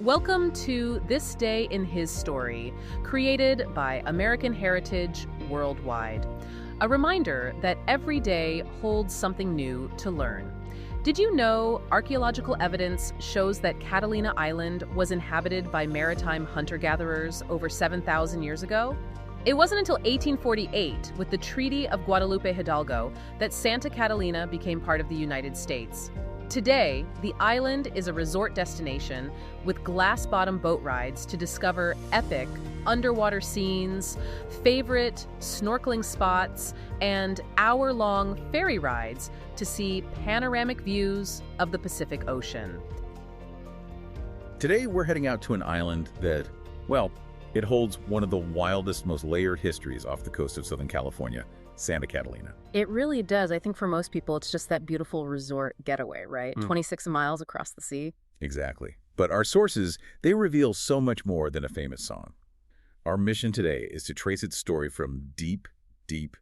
Welcome to This Day in His Story, created by American Heritage Worldwide. A reminder that every day holds something new to learn. Did you know archaeological evidence shows that Catalina Island was inhabited by maritime hunter-gatherers over 7,000 years ago? It wasn't until 1848, with the Treaty of Guadalupe Hidalgo, that Santa Catalina became part of the United States. Today, the island is a resort destination with glass-bottom boat rides to discover epic underwater scenes, favorite snorkeling spots, and hour-long ferry rides to see panoramic views of the Pacific Ocean. Today, we're heading out to an island that, well, it holds one of the wildest, most layered histories off the coast of Southern California, Santa Catalina. It really does. I think for most people, it's just that beautiful resort getaway, right? 26 miles across the sea. Exactly. But our sources, they reveal so much more than a famous song. Our mission today is to trace its story from deep, deep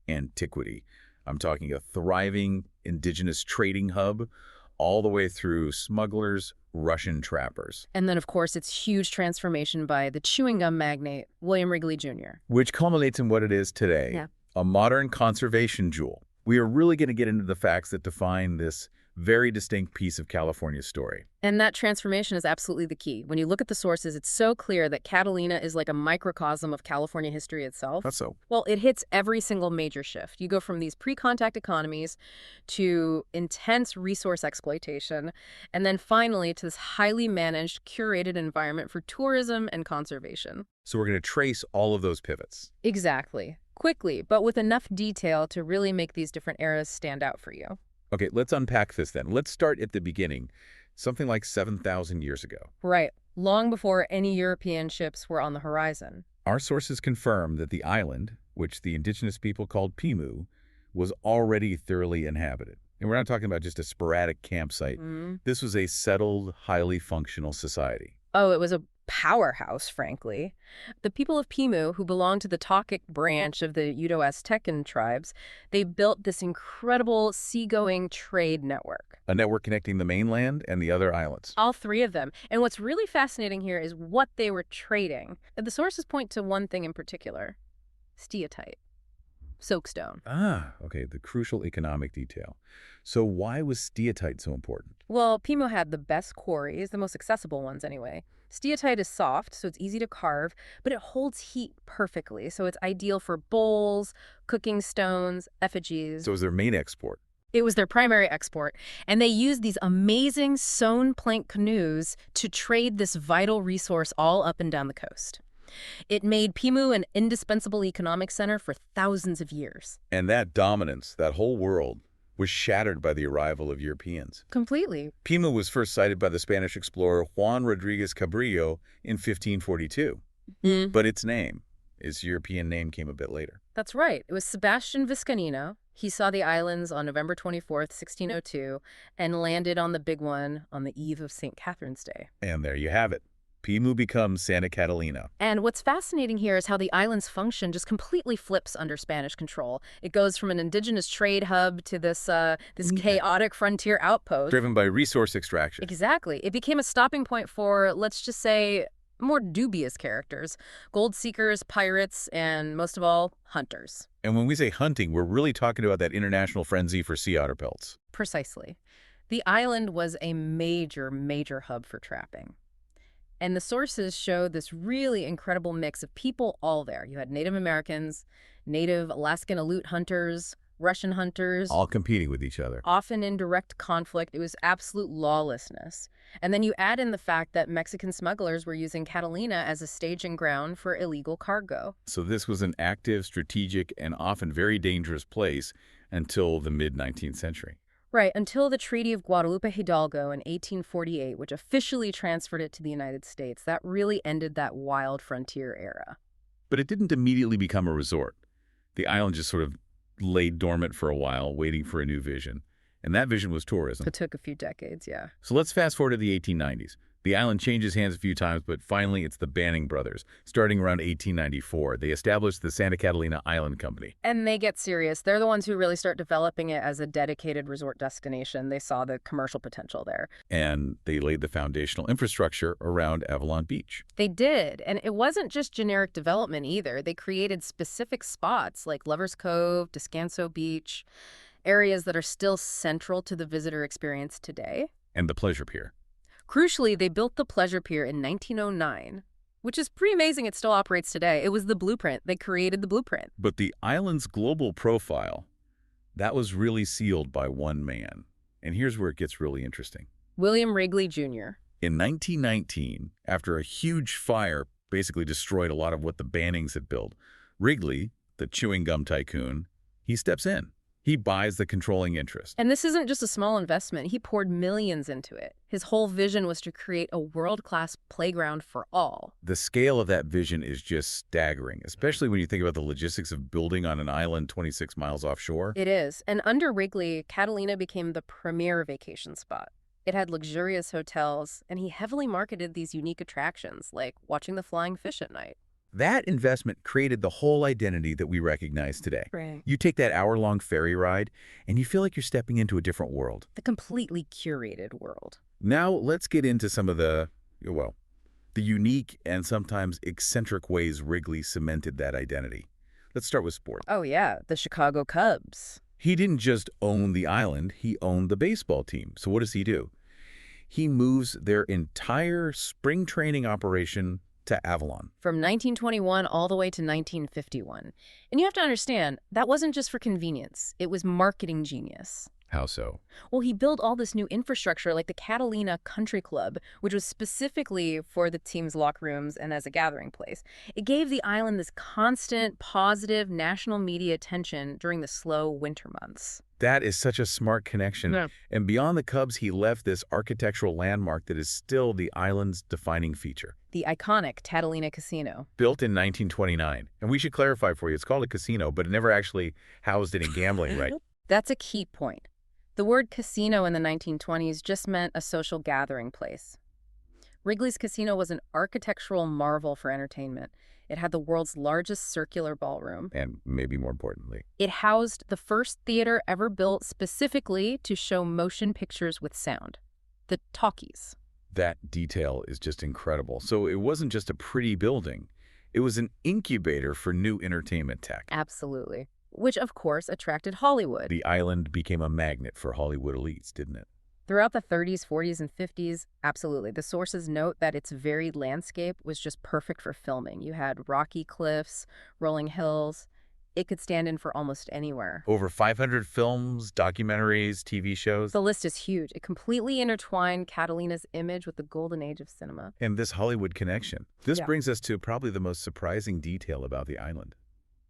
antiquity. I'm talking a thriving indigenous trading hub all the way through smugglers, Russian trappers. And then, of course, its huge transformation by the chewing gum magnate, William Wrigley Jr. Which culminates in what it is today. Yeah. A modern conservation jewel. We are really going to get into the facts that define this very distinct piece of California's story. And that transformation is absolutely the key. When you look at the sources, it's so clear that Catalina is like a microcosm of California history itself. That's so. Well, it hits every single major shift. You go from these pre-contact economies to intense resource exploitation, and then finally to this highly managed, curated environment for tourism and conservation. So we're going to trace all of those pivots. Exactly. Quickly, but with enough detail to really make these different eras stand out for you. Okay, let's unpack this then. Let's start at the beginning, something like 7,000 years ago. Right. Long before any European ships were on the horizon. Our sources confirm that the island, which the indigenous people called Pimu, was already thoroughly inhabited. And we're not talking about just a sporadic campsite. This was a settled, highly functional society. Oh, it was a powerhouse, frankly. The people of Pimu, who belonged to the Tokek branch of the Uto-Aztecan tribes, they built this incredible seagoing trade network. A network connecting the mainland and the other islands. All three of them. And what's really fascinating here is what they were trading. The sources point to one thing in particular: steatite. Soakstone. Ah, okay, the crucial economic detail. So why was steatite so important? Well, Pimu had the best quarries, the most accessible ones anyway. Steatite is soft, so it's easy to carve, but it holds heat perfectly, so it's ideal for bowls, cooking stones, effigies. So it was their main export. It was their primary export, and they used these amazing sewn plank canoes to trade this vital resource all up and down the coast. It made Pimu an indispensable economic center for thousands of years. And that dominance, that whole world, was shattered by the arrival of Europeans. Completely. Pimu was first sighted by the Spanish explorer Juan Rodriguez Cabrillo in 1542. But its European name came a bit later. That's right. It was Sebastián Vizcaíno. He saw the islands on November 24th, 1602, and landed on the big one on the eve of St. Catherine's Day. And there you have it. Pimu becomes Santa Catalina. And what's fascinating here is how the island's function just completely flips under Spanish control. It goes from an indigenous trade hub to this chaotic frontier outpost. Driven by resource extraction. Exactly. It became a stopping point for, let's just say, more dubious characters: gold seekers, pirates, and most of all, hunters. And when we say hunting, we're really talking about that international frenzy for sea otter pelts. Precisely. The island was a major, major hub for trapping. And the sources show this really incredible mix of people all there. You had Native Americans, Native Alaskan Aleut hunters, Russian hunters. All competing with each other. Often in direct conflict. It was absolute lawlessness. And then you add in the fact that Mexican smugglers were using Catalina as a staging ground for illegal cargo. So this was an active, strategic, and often very dangerous place until the mid-19th century. Right, until the Treaty of Guadalupe Hidalgo in 1848, which officially transferred it to the United States. That really ended that wild frontier era. But it didn't immediately become a resort. The island just sort of lay dormant for a while, waiting for a new vision. And that vision was tourism. It took a few decades, yeah. So let's fast forward to the 1890s. The island changes hands a few times, but finally it's the Banning brothers. Starting around 1894, they established the Santa Catalina Island Company. And they get serious. They're the ones who really start developing it as a dedicated resort destination. They saw the commercial potential there. And they laid the foundational infrastructure around Avalon Beach. They did. And it wasn't just generic development either. They created specific spots like Lover's Cove, Descanso Beach, areas that are still central to the visitor experience today. And the Pleasure Pier. Crucially, they built the Pleasure Pier in 1909, which is pretty amazing it still operates today. It was the blueprint. They created the blueprint. But the island's global profile, that was really sealed by one man. And here's where it gets really interesting. William Wrigley, Jr. In 1919, after a huge fire basically destroyed a lot of what the Bannings had built, Wrigley, the chewing gum tycoon, he steps in. He buys the controlling interest. And this isn't just a small investment. He poured millions into it. His whole vision was to create a world-class playground for all. The scale of that vision is just staggering, especially when you think about the logistics of building on an island 26 miles offshore. It is. And under Wrigley, Catalina became the premier vacation spot. It had luxurious hotels, and he heavily marketed these unique attractions, like watching the flying fish at night. That investment created the whole identity that we recognize today. Right. You take that hour-long ferry ride, and you feel like you're stepping into a different world. The completely curated world. Now, let's get into some of the unique and sometimes eccentric ways Wrigley cemented that identity. Let's start with sport. Oh, yeah, the Chicago Cubs. He didn't just own the island, he owned the baseball team. So what does he do? He moves their entire spring training operation to Avalon. From 1921 all the way to 1951. And you have to understand, that wasn't just for convenience. It was marketing genius. How so? Well, he built all this new infrastructure like the Catalina Country Club, which was specifically for the team's locker rooms and as a gathering place. It gave the island this constant, positive national media attention during the slow winter months. That is such a smart connection. Yeah. And beyond the Cubs, he left this architectural landmark that is still the island's defining feature. The iconic Catalina Casino. Built in 1929. And we should clarify for you, it's called a casino, but it never actually housed any gambling, right? That's a key point. The word casino in the 1920s just meant a social gathering place. Wrigley's Casino was an architectural marvel for entertainment. It had the world's largest circular ballroom. And maybe more importantly, It housed the first theater ever built specifically to show motion pictures with sound, the talkies. that detail is just incredible. So it wasn't just a pretty building. It was an incubator for new entertainment tech. Absolutely. Which, of course, attracted Hollywood. The island became a magnet for Hollywood elites, didn't it? Throughout the 30s, 40s, and 50s, absolutely. The sources note that its varied landscape was just perfect for filming. You had rocky cliffs, rolling hills. It could stand in for almost anywhere. Over 500 films, documentaries, TV shows. The list is huge. It completely intertwined Catalina's image with the golden age of cinema. And this Hollywood connection. This Yeah. brings us to probably the most surprising detail about the island.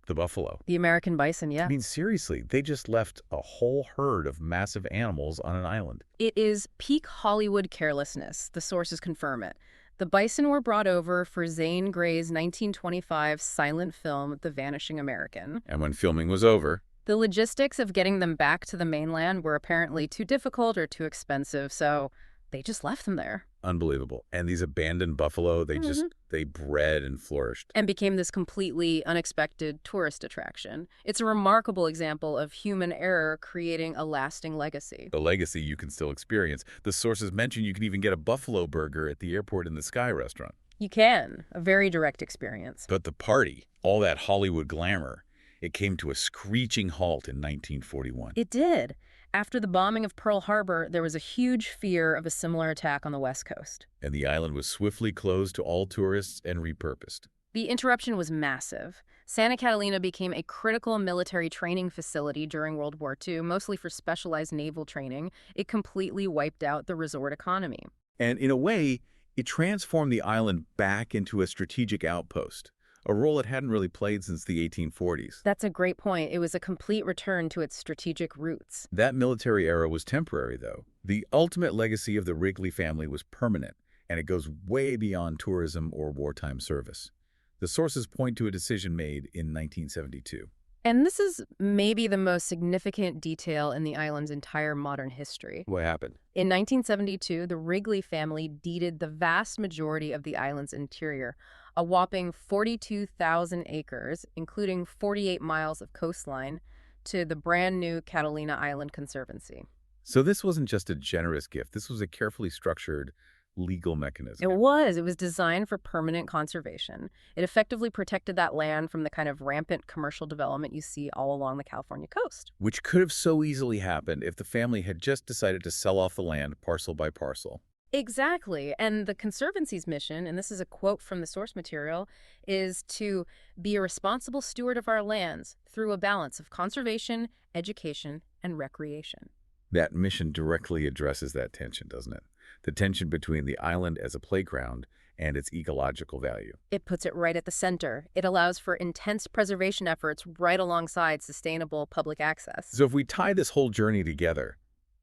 The buffalo. The American bison, yeah. I mean, seriously, they just left a whole herd of massive animals on an island. It is peak Hollywood carelessness. The sources confirm it. The bison were brought over for Zane Grey's 1925 silent film, The Vanishing American. And when filming was over, The logistics of getting them back to the mainland were apparently too difficult or too expensive, so they just left them there. unbelievable. And these abandoned buffalo, they bred and flourished. And became this completely unexpected tourist attraction. It's a remarkable example of human error creating a lasting legacy. The legacy you can still experience. The sources mention you can even get a buffalo burger at the airport in the Sky restaurant. You can. A very direct experience. But the party, all that Hollywood glamour, it came to a screeching halt in 1941. It did. After the bombing of Pearl Harbor, there was a huge fear of a similar attack on the West Coast. And the island was swiftly closed to all tourists and repurposed. The interruption was massive. Santa Catalina became a critical military training facility during World War II, mostly for specialized naval training. It completely wiped out the resort economy. And in a way, it transformed the island back into a strategic outpost, a role it hadn't really played since the 1840s. That's a great point. It was a complete return to its strategic roots. That military era was temporary, though. The ultimate legacy of the Wrigley family was permanent, and it goes way beyond tourism or wartime service. The sources point to a decision made in 1972. And this is maybe the most significant detail in the island's entire modern history. What happened? In 1972, the Wrigley family deeded the vast majority of the island's interior, a whopping 42,000 acres, including 48 miles of coastline, to the brand new Catalina Island Conservancy. So this wasn't just a generous gift. This was a carefully structured legal mechanism. It was designed for permanent conservation. It effectively protected that land from the kind of rampant commercial development you see all along the California coast. Which could have so easily happened if the family had just decided to sell off the land parcel by parcel. Exactly. And the Conservancy's mission, and this is a quote from the source material, is to be a responsible steward of our lands through a balance of conservation, education, and recreation. That mission directly addresses that tension, doesn't it? The tension between the island as a playground and its ecological value. It puts it right at the center. It allows for intense preservation efforts right alongside sustainable public access. So if we tie this whole journey together,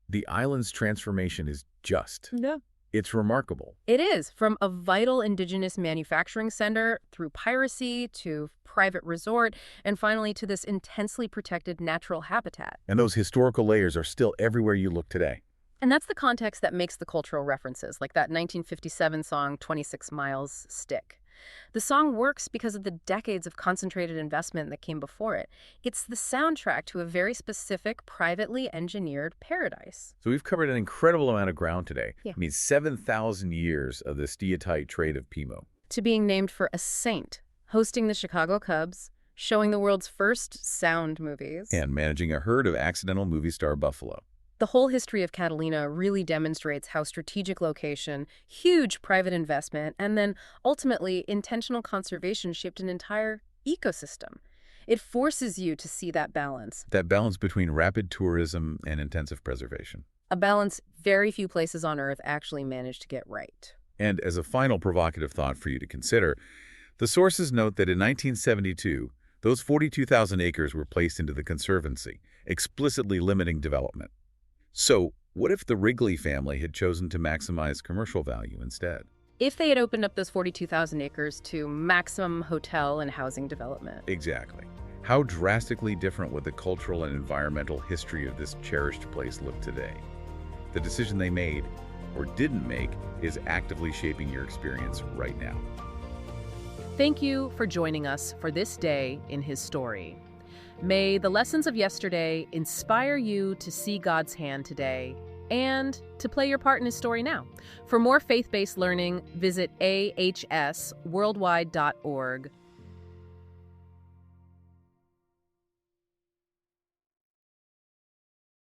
the island's transformation is just. Yeah. It's remarkable. It is, from a vital indigenous manufacturing center through piracy to private resort, and finally to this intensely protected natural habitat. And those historical layers are still everywhere you look today. And that's the context that makes the cultural references, like that 1957 song, 26 Miles, stick. The song works because of the decades of concentrated investment that came before it. It's the soundtrack to a very specific, privately engineered paradise. So we've covered an incredible amount of ground today. Yeah. I mean, 7,000 years of the steatite trade of Pimo. To being named for a saint, hosting the Chicago Cubs, showing the world's first sound movies. And managing a herd of accidental movie star buffalo. The whole history of Catalina really demonstrates how strategic location, huge private investment, and then ultimately intentional conservation shaped an entire ecosystem. It forces you to see that balance. That balance between rapid tourism and intensive preservation. A balance very few places on Earth actually manage to get right. And as a final provocative thought for you to consider, the sources note that in 1972, those 42,000 acres were placed into the Conservancy, explicitly limiting development. So, what if the Wrigley family had chosen to maximize commercial value instead? If they had opened up those 42,000 acres to maximum hotel and housing development. Exactly. How drastically different would the cultural and environmental history of this cherished place look today? The decision they made, or didn't make, is actively shaping your experience right now. Thank you for joining us for this day in his story. May the lessons of yesterday inspire you to see God's hand today and to play your part in his story now. For more faith-based learning, visit ahsworldwide.org.